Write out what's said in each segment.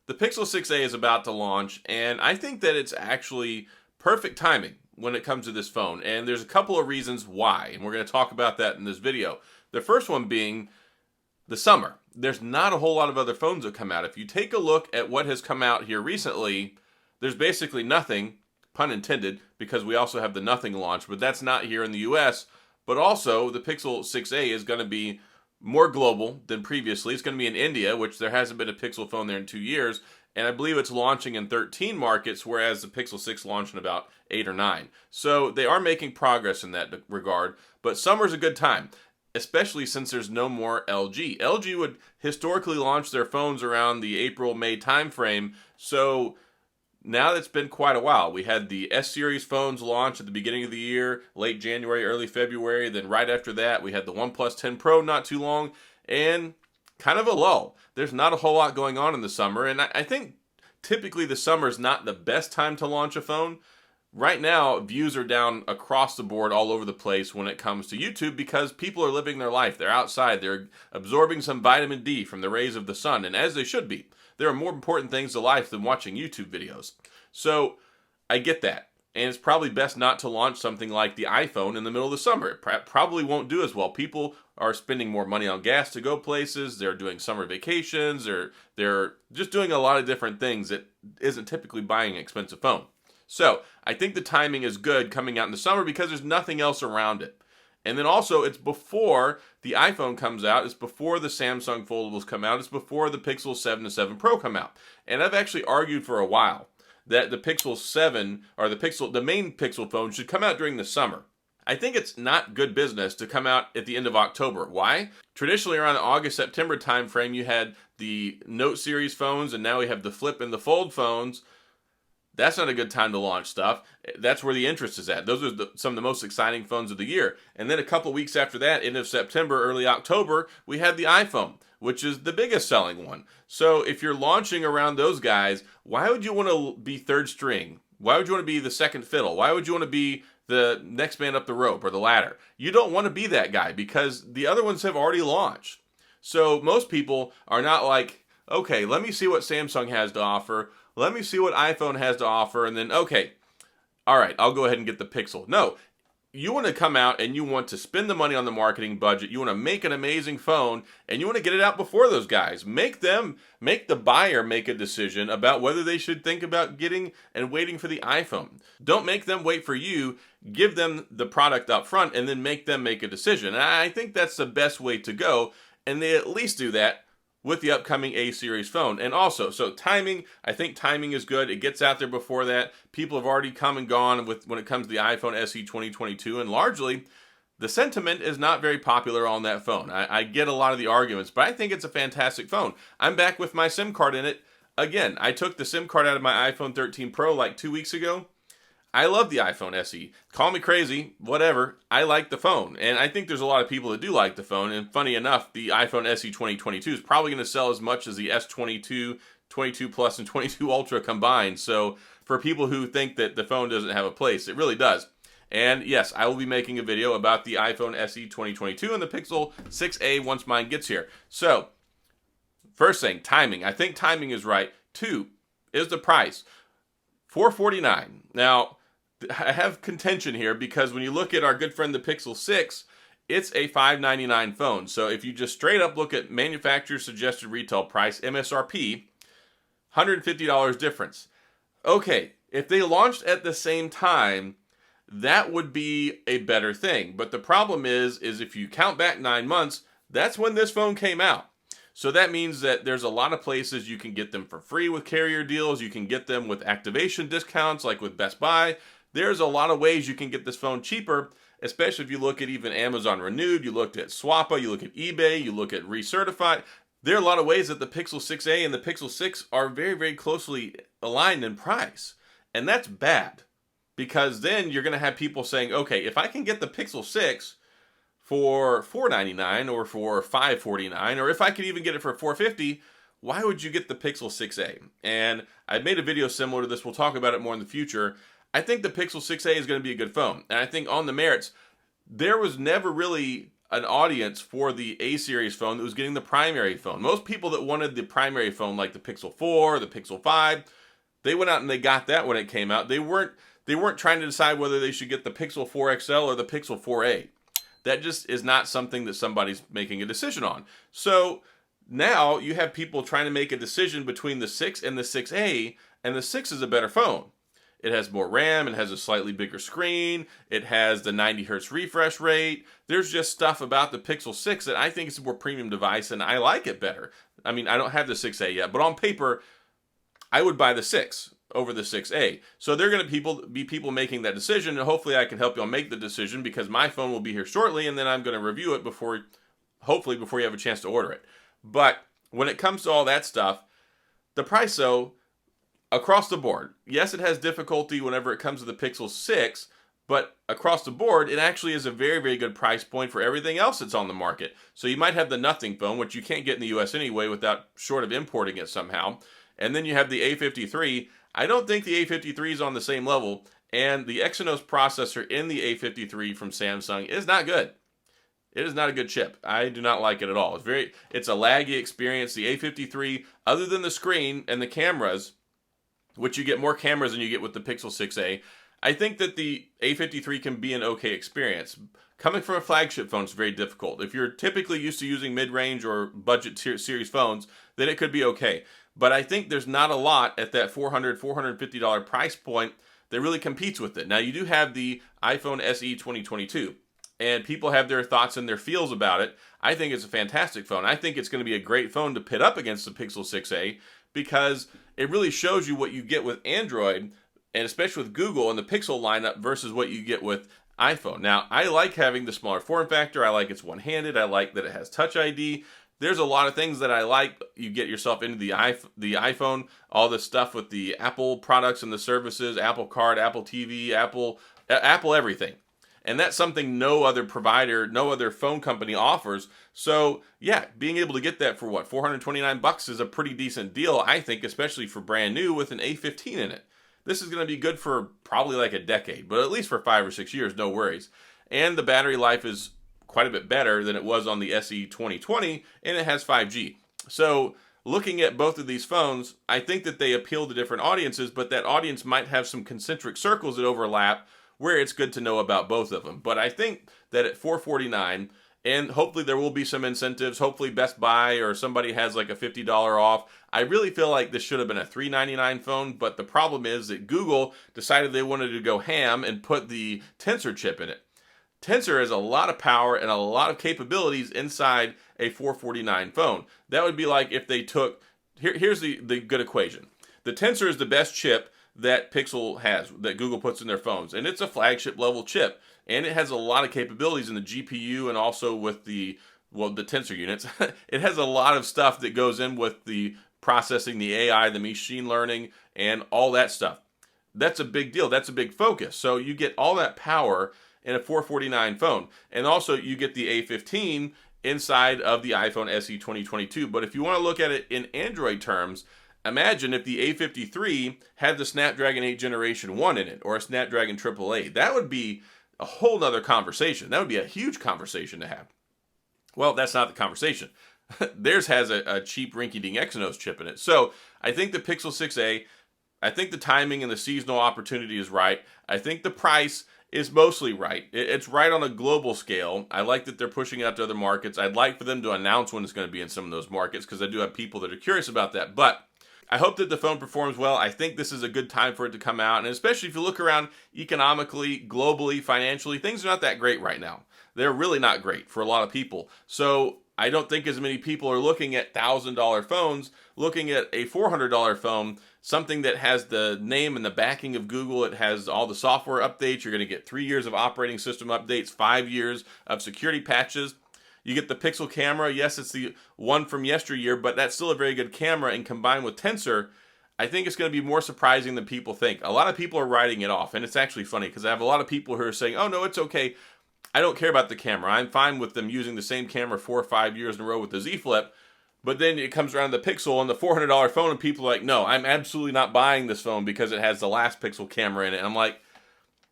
The Pixel 6a is about to launch, and I think that it's actually perfect timing when it comes to this phone. And there's a couple of reasons why, and we're going to talk about that in this video. The first one being the summer. There's not a whole lot of other phones that come out. If you take a look at what has come out here recently, there's basically nothing, pun intended, because we also have the Nothing launch, but that's not here in the US. But also, the Pixel 6a is going to be more global than previously. It's going to be in India, which there hasn't been a Pixel phone there in 2 years, and I believe it's launching in 13 markets, whereas the Pixel 6 launched in about 8 or 9. So they are making progress in that regard, but summer's a good time, especially since there's no more LG. LG would historically launch their phones around the April-May timeframe, so now that's been quite a while. We had the S-Series phones launch at the beginning of the year, late January, early February. Then right after that, we had the OnePlus 10 Pro not too long, and kind of a lull. There's not a whole lot going on in the summer, and I think typically the summer is not the best time to launch a phone. Right now, views are down across the board all over the place when it comes to YouTube because people are living their life. They're outside. They're absorbing some vitamin D from the rays of the sun, and as they should be. There are more important things to life than watching YouTube videos. So I get that. And it's probably best not to launch something like the iPhone in the middle of the summer. It probably won't do as well. People are spending more money on gas to go places. They're doing summer vacations. They're just doing a lot of different things that isn't typically buying an expensive phone. So I think the timing is good coming out in the summer because there's nothing else around it. And then also, it's before the iPhone comes out, it's before the Samsung foldables come out, it's before the Pixel 7 and 7 Pro come out. And I've actually argued for a while that the Pixel 7, or the main Pixel phone, should come out during the summer. I think it's not good business to come out at the end of October. Why? Traditionally, around the August-September timeframe, you had the Note series phones, and now we have the Flip and the Fold phones. That's not a good time to launch stuff. That's where the interest is at. Those are some of the most exciting phones of the year. And then a couple of weeks after that, end of September, early October, we had the iPhone, which is the biggest selling one. So if you're launching around those guys, why would you want to be third string? Why would you want to be the second fiddle? Why would you want to be the next man up the rope or the ladder? You don't want to be that guy because the other ones have already launched. So most people are not like, okay, let me see what Samsung has to offer. Let me see what iPhone has to offer, and then, okay, all right, I'll go ahead and get the Pixel. No, you want to come out and you want to spend the money on the marketing budget. You want to make an amazing phone, and you want to get it out before those guys. Make the buyer make a decision about whether they should think about getting and waiting for the iPhone. Don't make them wait for you. Give them the product up front, and then make them make a decision. And I think that's the best way to go, and they at least do that with the upcoming A-series phone. And also, so timing, I think timing is good. It gets out there before that. People have already come and gone when it comes to the iPhone SE 2022, and largely, the sentiment is not very popular on that phone. I get a lot of the arguments, but I think it's a fantastic phone. I'm back with my SIM card in it. Again, I took the SIM card out of my iPhone 13 Pro like 2 weeks ago. I love the iPhone SE. Call me crazy, whatever. I like the phone. And I think there's a lot of people that do like the phone. And funny enough, the iPhone SE 2022 is probably going to sell as much as the S22, 22 Plus, and 22 Ultra combined. So for people who think that the phone doesn't have a place, it really does. And yes, I will be making a video about the iPhone SE 2022 and the Pixel 6a once mine gets here. So, first thing, timing. I think timing is right. 2 is the price. $449. Now, I have contention here because when you look at our good friend the Pixel 6, it's a $599 phone. So if you just straight up look at manufacturer's suggested retail price, MSRP, $150 difference. Okay, if they launched at the same time, that would be a better thing. But the problem is if you count back 9 months, that's when this phone came out. So that means that there's a lot of places you can get them for free with carrier deals. You can get them with activation discounts like with Best Buy. There's a lot of ways you can get this phone cheaper, especially if you look at even Amazon Renewed, you look at Swappa, you look at eBay, you look at Recertified. There are a lot of ways that the Pixel 6a and the Pixel 6 are very, very closely aligned in price. And that's bad because then you're going to have people saying, okay, if I can get the Pixel 6 for $499 or for $549, or if I could even get it for $450, why would you get the Pixel 6a? And I made a video similar to this. We'll talk about it more in the future. I think the Pixel 6a is going to be a good phone. And I think on the merits, there was never really an audience for the A series phone that was getting the primary phone. Most people that wanted the primary phone, like the Pixel 4, the Pixel 5, they went out and they got that when it came out. They weren't trying to decide whether they should get the Pixel 4 XL or the Pixel 4a. That just is not something that somebody's making a decision on. So now you have people trying to make a decision between the 6 and the 6a, and the 6 is a better phone. It has more RAM, it has a slightly bigger screen, it has the 90 hertz refresh rate. There's just stuff about the Pixel 6 that I think is a more premium device, and I like it better. I mean, I don't have the 6a yet, but on paper, I would buy the 6 over the 6a. So they're going to be people making that decision, and hopefully I can help y'all make the decision, because my phone will be here shortly, and then I'm going to review it hopefully before you have a chance to order it. But when it comes to all that stuff, the price, though, across the board, yes, it has difficulty whenever it comes to the Pixel 6, but across the board, it actually is a very, very good price point for everything else that's on the market. So you might have the Nothing phone, which you can't get in the US anyway short of importing it somehow. And then you have the A53. I don't think the A53 is on the same level, and the Exynos processor in the A53 from Samsung is not good. It is not a good chip. I do not like it at all. It's a laggy experience. The A53, other than the screen and the cameras, which you get more cameras than you get with the Pixel 6a, I think that the A53 can be an okay experience. Coming from a flagship phone is very difficult. If you're typically used to using mid-range or budget series phones, then it could be okay. But I think there's not a lot at that $400, $450 price point that really competes with it. Now, you do have the iPhone SE 2022, and people have their thoughts and their feels about it. I think it's a fantastic phone. I think it's going to be a great phone to pit up against the Pixel 6a, because it really shows you what you get with Android, and especially with Google and the Pixel lineup, versus what you get with iPhone. Now, I like having the smaller form factor. I like it's one-handed. I like that it has Touch ID. There's a lot of things that I like. You get yourself into the iPhone, all the stuff with the Apple products and the services, Apple Card, Apple TV, Apple everything. And that's something no other provider, no other phone company offers. So yeah, being able to get that for what, $429 is a pretty decent deal, I think, especially for brand new with an A15 in it. This is going to be good for probably like a decade, but at least for 5 or 6 years, no worries. And the battery life is quite a bit better than it was on the SE 2020, and it has 5G. So looking at both of these phones, I think that they appeal to different audiences, but that audience might have some concentric circles that overlap, where it's good to know about both of them. But I think that at $449, and hopefully there will be some incentives, hopefully Best Buy or somebody has like a $50 off, I really feel like this should have been a $399 phone, but the problem is that Google decided they wanted to go ham and put the Tensor chip in it. Tensor has a lot of power and a lot of capabilities inside a $449 phone. That would be like if they took, here's the good equation. The Tensor is the best chip that Pixel has, that Google puts in their phones, and it's a flagship level chip, and it has a lot of capabilities in the GPU and also with the Tensor units. It has a lot of stuff that goes in with the processing, the AI, the machine learning, and all that stuff. That's a big deal. That's a big focus. So you get all that power in a $449 phone, and also you get the A15 inside of the iPhone SE 2022. But if you want to look at it in Android terms, imagine if the A53 had the Snapdragon 8 Generation 1 in it, or a Snapdragon 888. That would be a whole nother conversation. That would be a huge conversation to have. Well, that's not the conversation. Theirs has a cheap rinky-dink Exynos chip in it. So I think the Pixel 6a, I think the timing and the seasonal opportunity is right. I think the price is mostly right. It's right on a global scale. I like that they're pushing it out to other markets. I'd like for them to announce when it's going to be in some of those markets, because I do have people that are curious about that. But I hope that the phone performs well. I think this is a good time for it to come out. And especially if you look around economically, globally, financially, things are not that great right now. They're really not great for a lot of people. So I don't think as many people are looking at $1,000 phones, looking at a $400 phone, something that has the name and the backing of Google. It has all the software updates. You're going to get 3 years of operating system updates, 5 years of security patches. You get the Pixel camera. Yes, it's the one from yesteryear, but that's still a very good camera. And combined with Tensor, I think it's going to be more surprising than people think. A lot of people are writing it off, and it's actually funny because I have a lot of people who are saying, oh, no, it's okay. I don't care about the camera. I'm fine with them using the same camera 4 or 5 years in a row with the Z Flip. But then it comes around the Pixel and the $400 phone, and people are like, no, I'm absolutely not buying this phone because it has the last Pixel camera in it. And I'm like,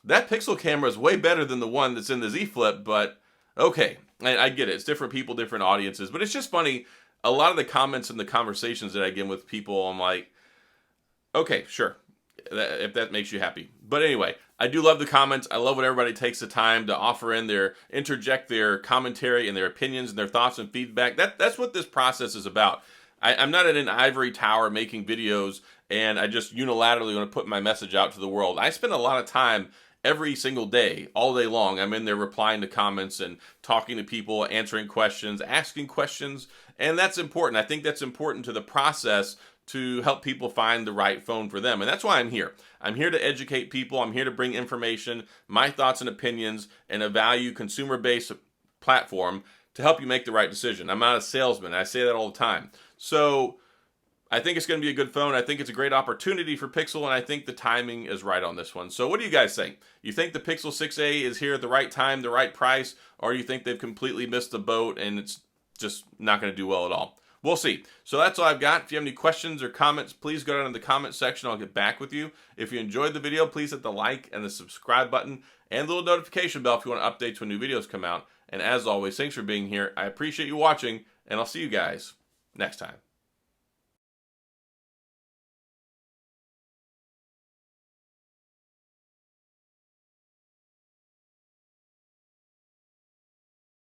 that Pixel camera is way better than the one that's in the Z Flip, but Okay, I get it. It's different people, different audiences, but it's just funny. A lot of the comments and the conversations that I get with people, I'm like, okay, sure, if that makes you happy. But anyway, I do love the comments. I love when everybody takes the time to offer in interject their commentary and their opinions and their thoughts and feedback. That's what this process is about. I'm not in an ivory tower making videos and I just unilaterally want to put my message out to the world. I spend a lot of time every single day, all day long. I'm in there replying to comments and talking to people, answering questions, asking questions, and that's important. I think that's important to the process to help people find the right phone for them. And that's why I'm here. I'm here to educate people. I'm here to bring information, my thoughts and opinions, and a value consumer-based platform to help you make the right decision. I'm not a salesman. I say that all the time. So I think it's going to be a good phone. I think it's a great opportunity for Pixel, and I think the timing is right on this one. So what do you guys think? You think the Pixel 6a is here at the right time, the right price, or do you think they've completely missed the boat and it's just not going to do well at all? We'll see. So that's all I've got. If you have any questions or comments, please go down in the comment section. I'll get back with you. If you enjoyed the video, please hit the like and the subscribe button and the little notification bell if you want updates when new videos come out. And as always, thanks for being here. I appreciate you watching, and I'll see you guys next time.